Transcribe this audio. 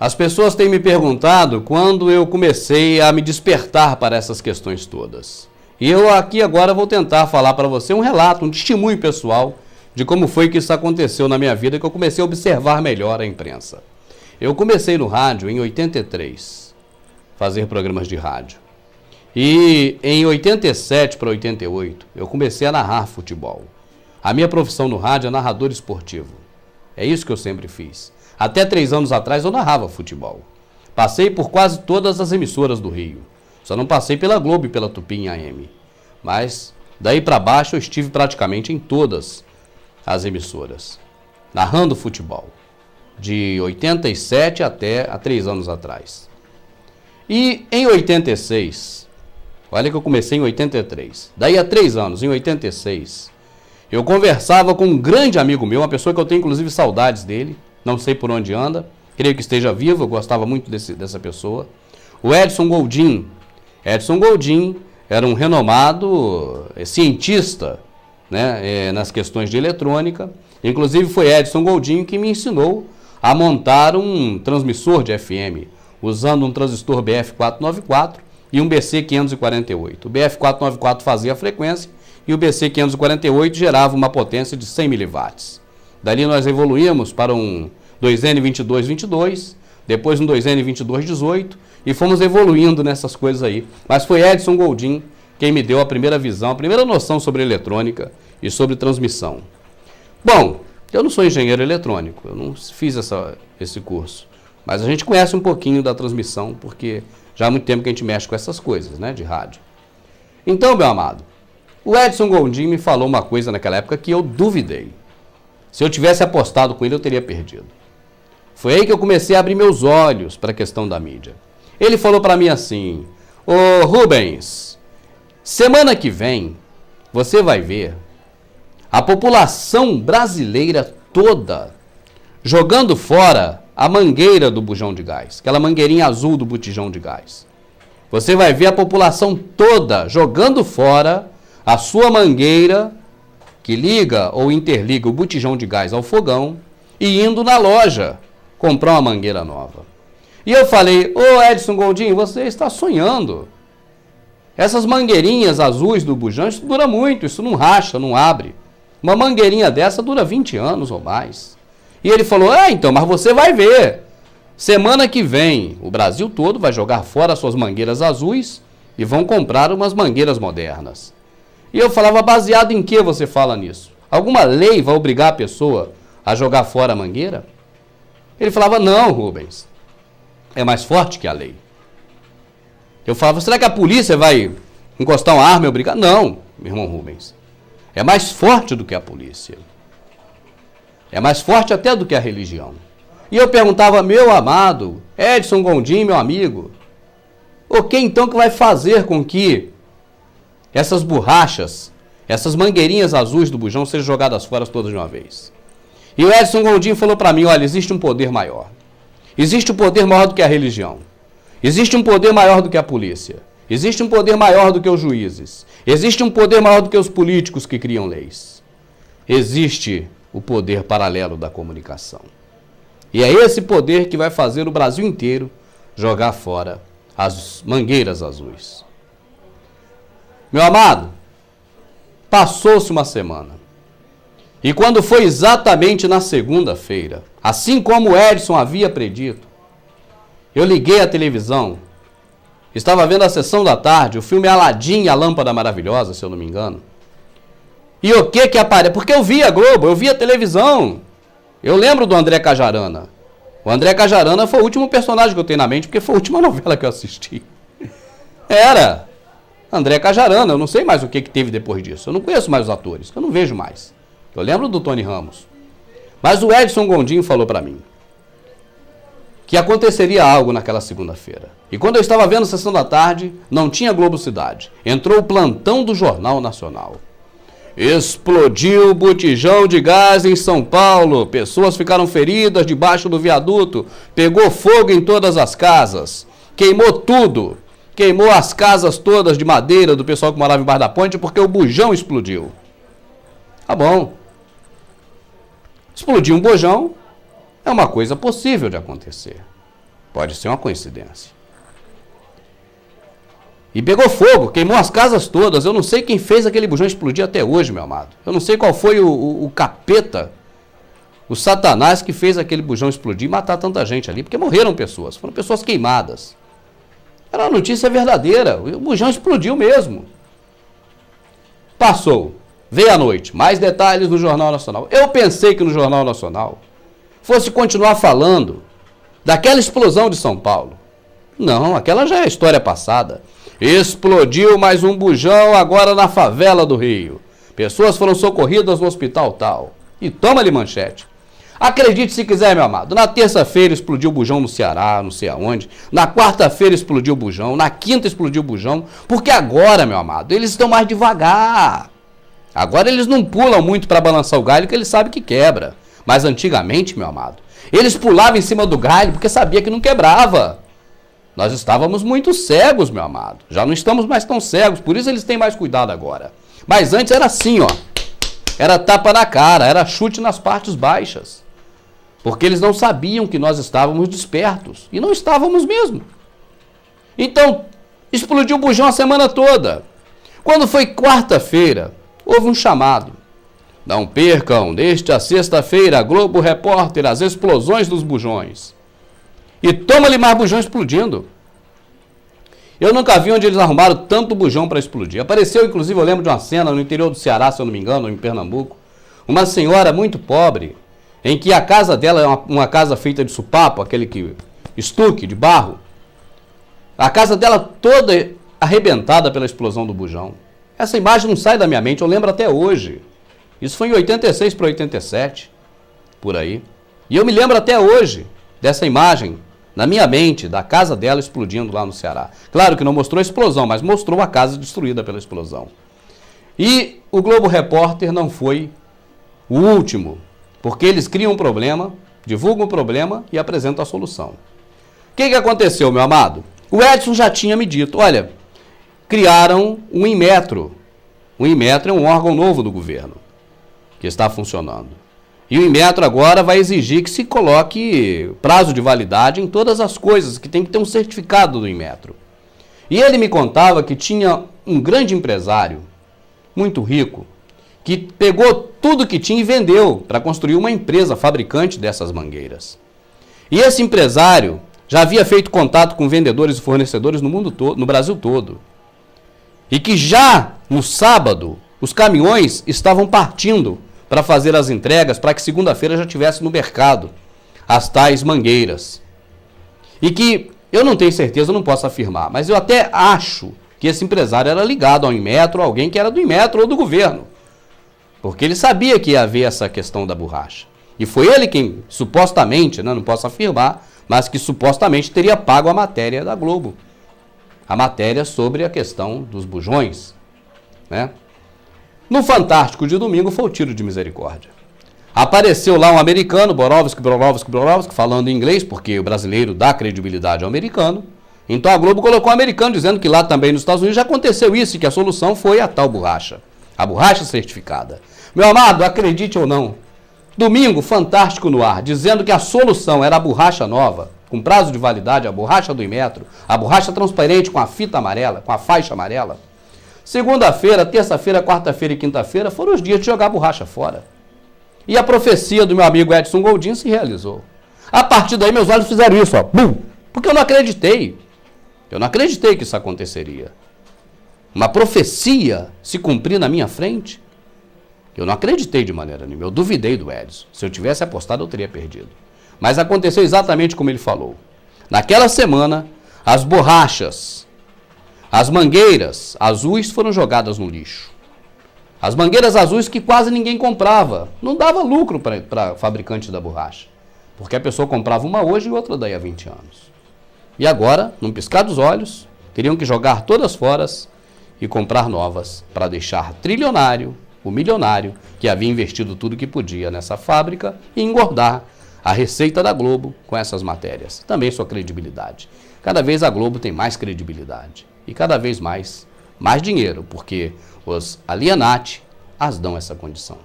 As pessoas têm me perguntado quando eu comecei a me despertar para essas questões todas. E eu aqui agora vou tentar falar para você um relato, um testemunho pessoal de como foi que isso aconteceu na minha vida, que eu comecei a observar melhor a imprensa. Eu comecei no rádio em 83, fazer programas de rádio. E em 87 para 88, eu comecei a narrar futebol. A minha profissão no rádio é narrador esportivo. É isso que eu sempre fiz. Até 3 anos atrás eu narrava futebol. Passei por quase todas as emissoras do Rio. Só não passei pela Globo e pela Tupi em AM. Mas daí para baixo eu estive praticamente em todas as emissoras, narrando futebol. De 87 até há 3 anos atrás. E em 86, olha que eu comecei em 83. Daí a 3 anos, em 86, eu conversava com um grande amigo meu, uma pessoa que eu tenho inclusive saudades dele. Não sei por onde anda, creio que esteja vivo, eu gostava muito dessa pessoa. O Edson Goldin. Edson Goldin era um renomado cientista, né, nas questões de eletrônica. Inclusive foi Edson Goldin que me ensinou a montar um transmissor de FM, usando um transistor BF494 e um BC548. O BF494 fazia a frequência e o BC548 gerava uma potência de 100 mW. Dali nós evoluímos para um 2N2222, depois um 2N2218 e fomos evoluindo nessas coisas aí. Mas foi Edson Goldin quem me deu a primeira visão, a primeira noção sobre eletrônica e sobre transmissão. Bom, eu não sou engenheiro eletrônico, eu não fiz esse curso, mas a gente conhece um pouquinho da transmissão, porque já há muito tempo que a gente mexe com essas coisas, né, de rádio. Então, meu amado, o Edson Goldin me falou uma coisa naquela época que eu duvidei. Se eu tivesse apostado com ele, eu teria perdido. Foi aí que eu comecei a abrir meus olhos para a questão da mídia. Ele falou para mim assim: ô Rubens, semana que vem você vai ver a população brasileira toda jogando fora a mangueira do bujão de gás, aquela mangueirinha azul do botijão de gás. Você vai ver a população toda jogando fora a sua mangueira que liga ou interliga o botijão de gás ao fogão e indo na loja comprar uma mangueira nova. E eu falei: ô Edson Goldin, você está sonhando. Essas mangueirinhas azuis do bujão, isso dura muito, isso não racha, não abre. Uma mangueirinha dessa dura 20 anos ou mais. E ele falou: então, mas você vai ver. Semana que vem, o Brasil todo vai jogar fora as suas mangueiras azuis e vão comprar umas mangueiras modernas. E eu falava: baseado em que você fala nisso? Alguma lei vai obrigar a pessoa a jogar fora a mangueira? Ele falava: não, Rubens, é mais forte que a lei. Eu falava: será que a polícia vai encostar uma arma e obrigar? Não, meu irmão Rubens. É mais forte do que a polícia. É mais forte até do que a religião. E eu perguntava: meu amado Edson Goldin, meu amigo, o que então que vai fazer com que essas borrachas, essas mangueirinhas azuis do bujão sejam jogadas fora todas de uma vez? E o Edson Goldin falou para mim: olha, existe um poder maior. Existe um poder maior do que a religião. Existe um poder maior do que a polícia. Existe um poder maior do que os juízes. Existe um poder maior do que os políticos que criam leis. Existe o poder paralelo da comunicação. E é esse poder que vai fazer o Brasil inteiro jogar fora as mangueiras azuis. Meu amado, passou-se uma semana. E quando foi exatamente na segunda-feira, assim como o Edson havia predito, eu liguei a televisão, estava vendo a sessão da tarde, o filme Aladim e a Lâmpada Maravilhosa, se eu não me engano. E o que aparece? Porque eu via a Globo, eu via a televisão. Eu lembro do André Cajarana. O André Cajarana foi o último personagem que eu tenho na mente, porque foi a última novela que eu assisti. Era André Cajarana, eu não sei mais o que teve depois disso. Eu não conheço mais os atores, eu não vejo mais. Eu lembro do Tony Ramos. Mas o Edson Goldin falou para mim que aconteceria algo naquela segunda-feira. E quando eu estava vendo a sessão da tarde, não tinha Globo Cidade. Entrou o plantão do Jornal Nacional. Explodiu o botijão de gás em São Paulo. Pessoas ficaram feridas debaixo do viaduto. Pegou fogo em todas as casas. Queimou tudo. Queimou as casas todas de madeira do pessoal que morava embaixo da ponte porque o bujão explodiu. Tá bom. Explodir um bujão é uma coisa possível de acontecer. Pode ser uma coincidência. E pegou fogo, queimou as casas todas. Eu não sei quem fez aquele bujão explodir até hoje, meu amado. Eu não sei qual foi o capeta, o satanás que fez aquele bujão explodir e matar tanta gente ali, porque morreram pessoas, foram pessoas queimadas. Era uma notícia verdadeira, o bujão explodiu mesmo. Passou, veio a noite, mais detalhes no Jornal Nacional. Eu pensei que no Jornal Nacional fosse continuar falando daquela explosão de São Paulo. Não, aquela já é história passada. Explodiu mais um bujão agora na favela do Rio. Pessoas foram socorridas no hospital tal. E toma-lhe manchete. Acredite se quiser, meu amado. Na terça-feira explodiu o bujão no Ceará, não sei aonde. Na quarta-feira explodiu o bujão. Na quinta explodiu o bujão. Porque agora, meu amado, eles estão mais devagar. Agora eles não pulam muito para balançar o galho, que eles sabem que quebra. Mas antigamente, meu amado, eles pulavam em cima do galho porque sabia que não quebrava. Nós estávamos muito cegos, meu amado. Já não estamos mais tão cegos, por isso eles têm mais cuidado agora. Mas antes era assim, ó. Era tapa na cara, era chute nas partes baixas. Porque eles não sabiam que nós estávamos despertos. E não estávamos mesmo. Então, explodiu o bujão a semana toda. Quando foi quarta-feira, houve um chamado. Não percam, neste a sexta-feira, Globo Repórter, as explosões dos bujões. E toma-lhe mais bujão explodindo. Eu nunca vi onde eles arrumaram tanto bujão para explodir. Apareceu, inclusive, eu lembro de uma cena no interior do Ceará, se eu não me engano, ou em Pernambuco. Uma senhora muito pobre, em que a casa dela é uma casa feita de supapo, estuque de barro. A casa dela toda arrebentada pela explosão do bujão. Essa imagem não sai da minha mente, eu lembro até hoje. Isso foi em 86 para 87, por aí. E eu me lembro até hoje dessa imagem na minha mente, da casa dela explodindo lá no Ceará. Claro que não mostrou a explosão, mas mostrou a casa destruída pela explosão. E o Globo Repórter não foi o último, porque eles criam um problema, divulgam o problema e apresentam a solução. O que aconteceu, meu amado? O Edson já tinha me dito, olha, criaram um Inmetro. O Inmetro é um órgão novo do governo, que está funcionando. E o Inmetro agora vai exigir que se coloque prazo de validade em todas as coisas, que tem que ter um certificado do Inmetro. E ele me contava que tinha um grande empresário, muito rico, que pegou tudo que tinha e vendeu para construir uma empresa fabricante dessas mangueiras. E esse empresário já havia feito contato com vendedores e fornecedores no mundo todo, no Brasil todo. E que já no sábado os caminhões estavam partindo para fazer as entregas, para que segunda-feira já tivesse no mercado as tais mangueiras. E que, eu não tenho certeza, eu não posso afirmar, mas eu até acho que esse empresário era ligado ao Inmetro, alguém que era do Inmetro ou do governo. Porque ele sabia que ia haver essa questão da borracha. E foi ele quem, supostamente, não posso afirmar, mas que supostamente teria pago a matéria da Globo. A matéria sobre a questão dos bujões, né? No Fantástico de domingo foi o tiro de misericórdia. Apareceu lá um americano, Borowski, falando em inglês, porque o brasileiro dá credibilidade ao americano. Então a Globo colocou um americano dizendo que lá também nos Estados Unidos já aconteceu isso, e que a solução foi a tal borracha. A borracha certificada. Meu amado, acredite ou não, domingo, Fantástico no ar, dizendo que a solução era a borracha nova, com prazo de validade, a borracha do Inmetro, a borracha transparente com a fita amarela, com a faixa amarela. Segunda-feira, terça-feira, quarta-feira e quinta-feira foram os dias de jogar a borracha fora. E a profecia do meu amigo Edson Goldin se realizou. A partir daí, meus olhos fizeram isso, ó, bum, porque eu não acreditei. Eu não acreditei que isso aconteceria. Uma profecia se cumprir na minha frente. Eu não acreditei de maneira nenhuma, eu duvidei do Edson. Se eu tivesse apostado, eu teria perdido. Mas aconteceu exatamente como ele falou. Naquela semana, as borrachas, as mangueiras azuis foram jogadas no lixo. As mangueiras azuis que quase ninguém comprava. Não dava lucro para fabricante da borracha. Porque a pessoa comprava uma hoje e outra daí a 20 anos. E agora, num piscar dos olhos, teriam que jogar todas fora e comprar novas para deixar trilionário o milionário que havia investido tudo que podia nessa fábrica e engordar a receita da Globo com essas matérias. Também sua credibilidade. Cada vez a Globo tem mais credibilidade. E cada vez mais dinheiro, porque os alienati as dão essa condição.